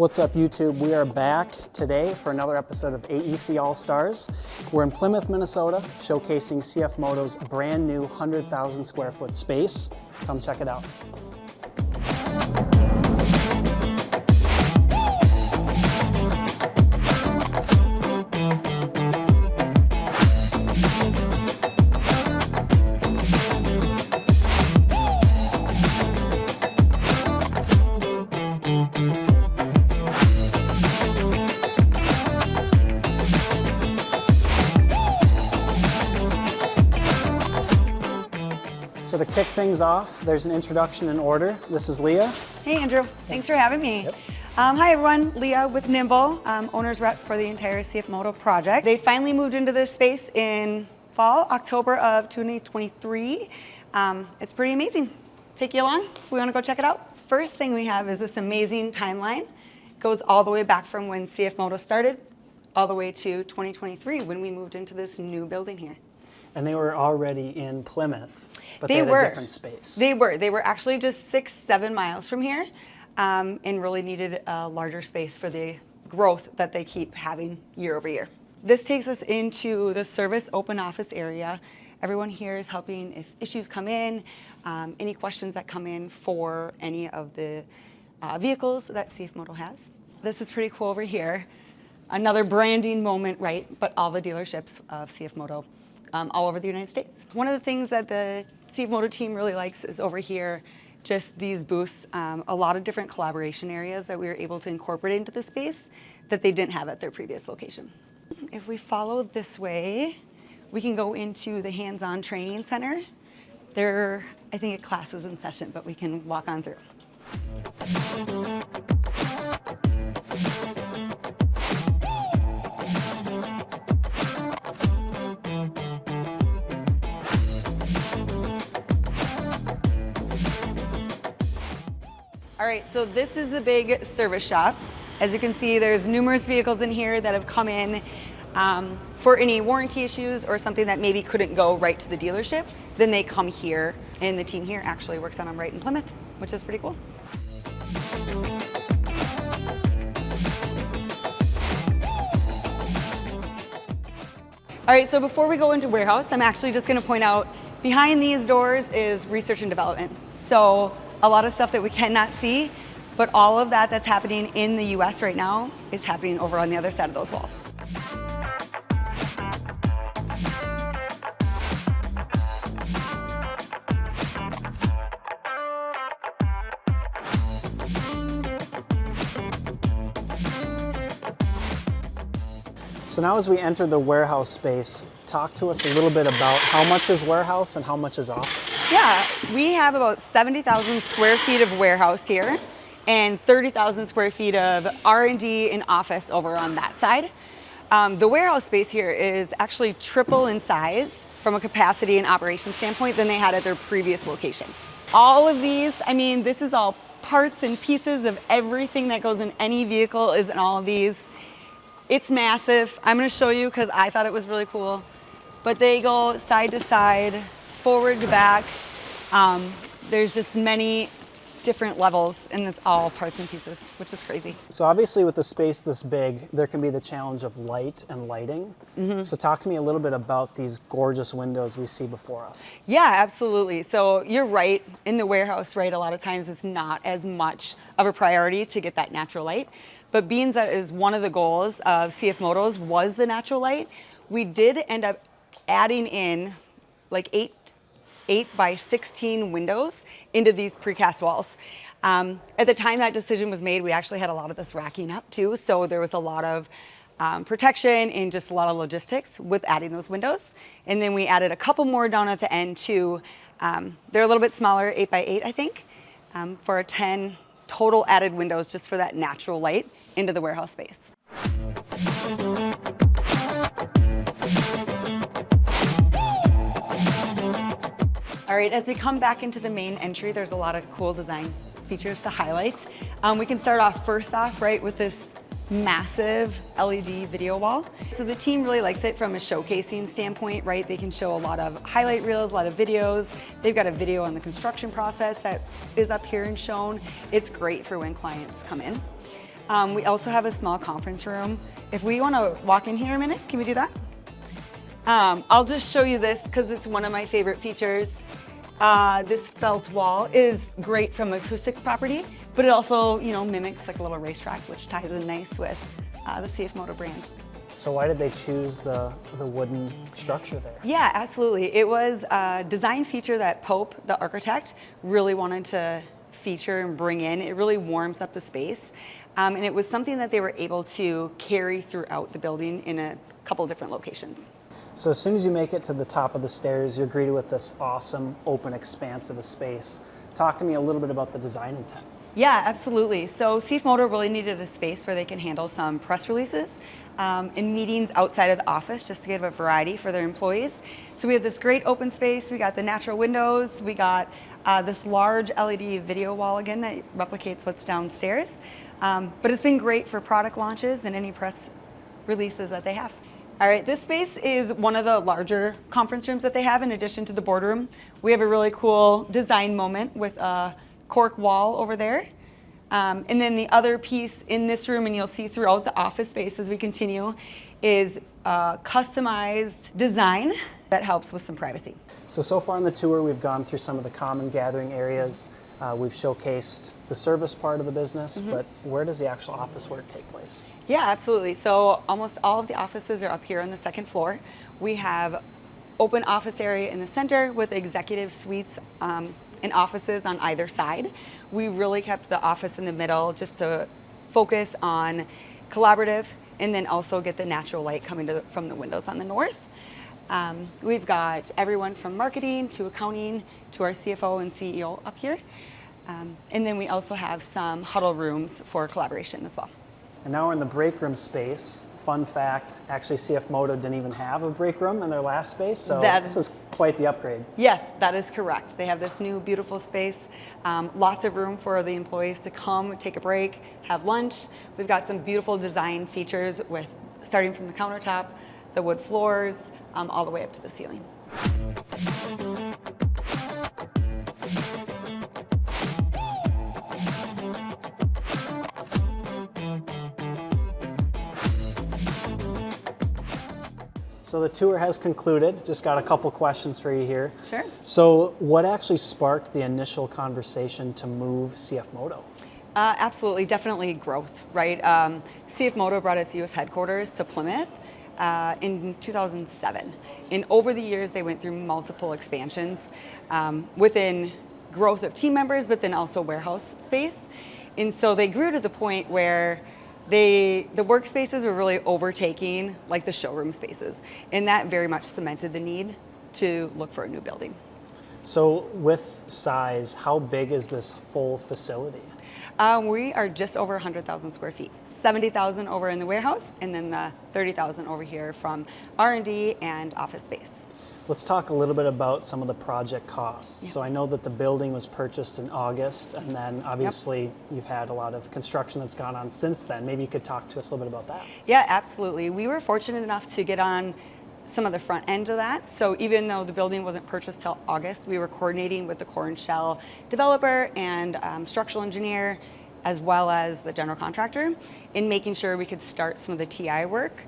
What's up, YouTube? We are back today for another episode of AEC All-Stars. We're in Plymouth, Minnesota, showcasing CFMOTO's brand new 100,000 square foot space. Come check it out. So to kick things off, there's an introduction in order. This is Leah. Hey Andrew, thanks for having me. Yep. Hi everyone, Leah with Nimble, owner's rep for the entire CFMOTO project. They finally moved into this space in fall, October of 2023. It's pretty amazing. Take you along if we want to go check it out. First thing we have is this amazing timeline. It goes all the way back from when CFMOTO started, all the way to 2023 when we moved into this new building here. And they were already in Plymouth, but they had a different space. They were actually just 6-7 miles from here, and really needed a larger space for the growth that they keep having year over year. This takes us into the service open office area. Everyone here is helping if issues come in, any questions that come in for any of the vehicles that CFMOTO has. This is pretty cool over here. Another branding moment, right? But all the dealerships of CFMOTO. All over the United States. One of the things that the CFMOTO team really likes is over here, just these booths, a lot of different collaboration areas that we were able to incorporate into the space that they didn't have at their previous location. If we follow this way, we can go into the hands-on training center. There, I think a class is in session, but we can walk on through. All right, so this is the big service shop. As you can see, there's numerous vehicles in here that have come in for any warranty issues or something that maybe couldn't go right to the dealership. Then they come here, and the team here actually works on them right in Plymouth, which is pretty cool. All right, so before we go into warehouse, I'm actually just gonna point out behind these doors is research and development. So a lot of stuff that we cannot see, but all of that that's happening in the US right now is happening over on the other side of those walls. So now as we enter the warehouse space, talk to us a little bit about how much is warehouse and how much is office. Yeah, we have about 70,000 square feet of warehouse here and 30,000 square feet of R&D and office over on that side. The warehouse space here is actually triple in size from a capacity and operation standpoint than they had at their previous location. All of these, I mean, this is all parts and pieces of everything that goes in any vehicle is in all of these. It's massive. I'm gonna show you because I thought it was really cool. But they go side to side, forward to back. There's just many different levels, and it's all parts and pieces, which is crazy. So obviously with the space this big, there can be the challenge of light and lighting. So talk to me a little bit about these gorgeous windows we see before us. Yeah, absolutely. So you're right, in the warehouse, right, a lot of times it's not as much of a priority to get that natural light. But being that is one of the goals of CFMOTO's was the natural light, we did end up adding in like 8 by 16 windows into these precast walls. At the time that decision was made, we actually had a lot of this racking up too, so there was a lot of protection and just a lot of logistics with adding those windows. And then we added a couple more down at the end too. They're a little bit smaller, 8 by 8 I think, for a 10 total added windows just for that natural light into the warehouse space. All right, as we come back into the main entry, there's a lot of cool design features to highlight. We can start off first off, right, with this massive LED video wall. So the team really likes it from a showcasing standpoint, right? They can show a lot of highlight reels, a lot of videos. They've got a video on the construction process that is up here and shown. It's great for when clients come in. We also have a small conference room. If we want to walk in here a minute, can we do that? I'll just show you this because it's one of my favorite features. This felt wall is great from acoustics property, but it also, mimics like a little racetrack, which ties in nice with the CFMOTO brand. So why did they choose the wooden structure there? Yeah, absolutely. It was a design feature that Pope, the architect, really wanted to feature and bring in. It really warms up the space. And it was something that they were able to carry throughout the building in a couple different locations. So as soon as you make it to the top of the stairs, you're greeted with this awesome open expanse of a space. Talk to me a little bit about the design intent. Yeah, absolutely. So CFMOTO really needed a space where they can handle some press releases and meetings outside of the office just to give a variety for their employees. So we have this great open space. We got the natural windows. We got this large LED video wall again that replicates what's downstairs. But it's been great for product launches and any press releases that they have. All right, this space is one of the larger conference rooms that they have in addition to the boardroom. We have a really cool design moment with a cork wall over there. And then the other piece in this room, and you'll see throughout the office space as we continue, is customized design that helps with some privacy. So far in the tour, we've gone through some of the common gathering areas. We've showcased the service part of the business, but where does the actual office work take place? Yeah, absolutely. So almost all of the offices are up here on the second floor. We have open office area in the center with executive suites and offices on either side. We really kept the office in the middle just to focus on collaborative and then also get the natural light coming from the windows on the north. We've got everyone from marketing to accounting to our CFO and CEO up here. And then we also have some huddle rooms for collaboration as well. And now we're in the break room space. Fun fact, actually CFMOTO didn't even have a break room in their last space, so this is quite the upgrade. Yes, that is correct. They have this new beautiful space, lots of room for the employees to come, take a break, have lunch. We've got some beautiful design features with starting from the countertop, the wood floors, all the way up to the ceiling. So the tour has concluded. Just got a couple questions for you here. Sure. So what actually sparked the initial conversation to move CFMOTO? Absolutely, definitely growth, right? CFMOTO brought its U.S. headquarters to Plymouth in 2007. And over the years, they went through multiple expansions within growth of team members, but then also warehouse space. And so they grew to the point where the workspaces were really overtaking like the showroom spaces. And that very much cemented the need to look for a new building. So with size, how big is this full facility? We are just over 100,000 square feet. 70,000 over in the warehouse, and then the 30,000 over here from R&D and office space. Let's talk a little bit about some of the project costs. Yep. So I know that the building was purchased in August, and then obviously you've had a lot of construction that's gone on since then. Maybe you could talk to us a little bit about that. Yeah, absolutely. We were fortunate enough to get on some of the front end of that. So even though the building wasn't purchased till August, we were coordinating with the core and shell developer and structural engineer, as well as the general contractor, in making sure we could start some of the TI work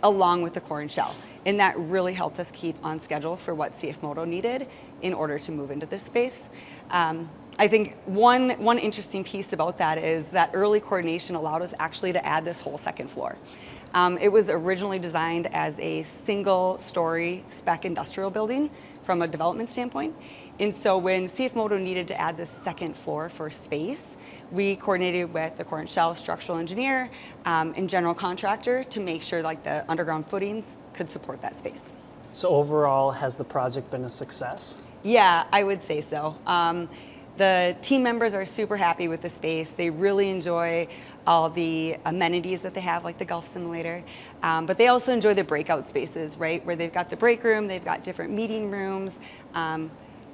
along with the core and shell. And that really helped us keep on schedule for what CFMOTO needed in order to move into this space. I think one interesting piece about that is that early coordination allowed us actually to add this whole second floor. It was originally designed as a single-story spec industrial building from a development standpoint. And so when CFMOTO needed to add this second floor for space, we coordinated with the core and shell structural engineer and general contractor to make sure like the underground footings could support that space. So overall, has the project been a success? Yeah, I would say so. The team members are super happy with the space. They really enjoy all the amenities that they have, like the golf simulator. But they also enjoy the breakout spaces, right? Where they've got the break room, they've got different meeting rooms,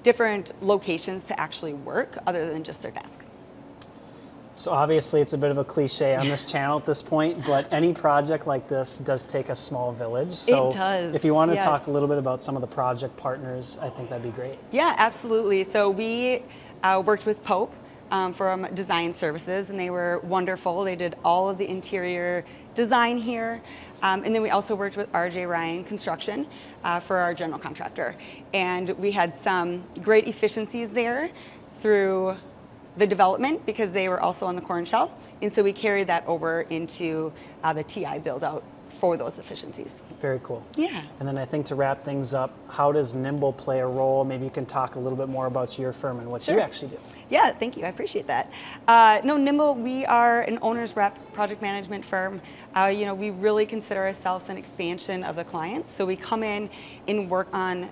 different locations to actually work other than just their desk. So obviously it's a bit of a cliche on this channel at this point, but any project like this does take a small village. So it does. If you want to talk a little bit about some of the project partners, I think that'd be great. Yeah, absolutely. So we worked with Pope from design services, and they were wonderful. They did all of the interior design here. And then we also worked with RJ Ryan Construction for our general contractor. And we had some great efficiencies there through the development because they were also on the corn shell. And so we carried that over into the TI build out for those efficiencies. Very cool. Yeah. And then I think to wrap things up, how does Nimble play a role? Maybe you can talk a little bit more about your firm and what you actually do. Yeah, thank you. I appreciate that. No, Nimble, we are an owner's rep project management firm. We really consider ourselves an expansion of the clients. So we come in and work on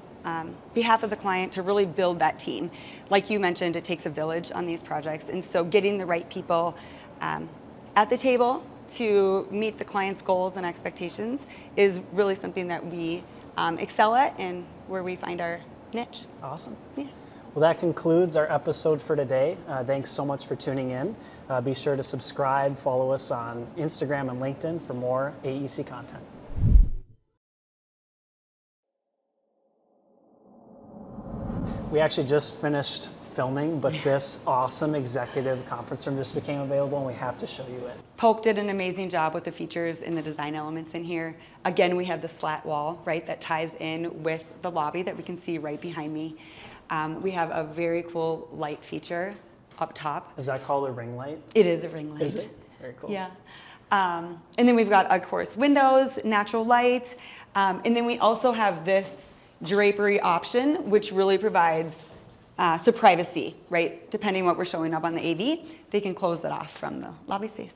behalf of the client to really build that team. Like you mentioned, it takes a village on these projects. And so getting the right people at the table to meet the client's goals and expectations is really something that we excel at and where we find our niche. Awesome. Yeah. Well, that concludes our episode for today. Thanks so much for tuning in. Be sure to subscribe, follow us on Instagram and LinkedIn for more AEC content. We actually just finished filming, but this awesome executive conference room just became available and we have to show you it. Poke did an amazing job with the features and the design elements in here. Again, we have the slat wall, right, that ties in with the lobby that we can see right behind me. We have a very cool light feature up top. Is that called a ring light? It is a ring light. Is it? Very cool. Yeah. And then we've got, of course, windows, natural lights, and then we also have this drapery option, which really provides some privacy, right? Depending what we're showing up on the AV, they can close that off from the lobby space.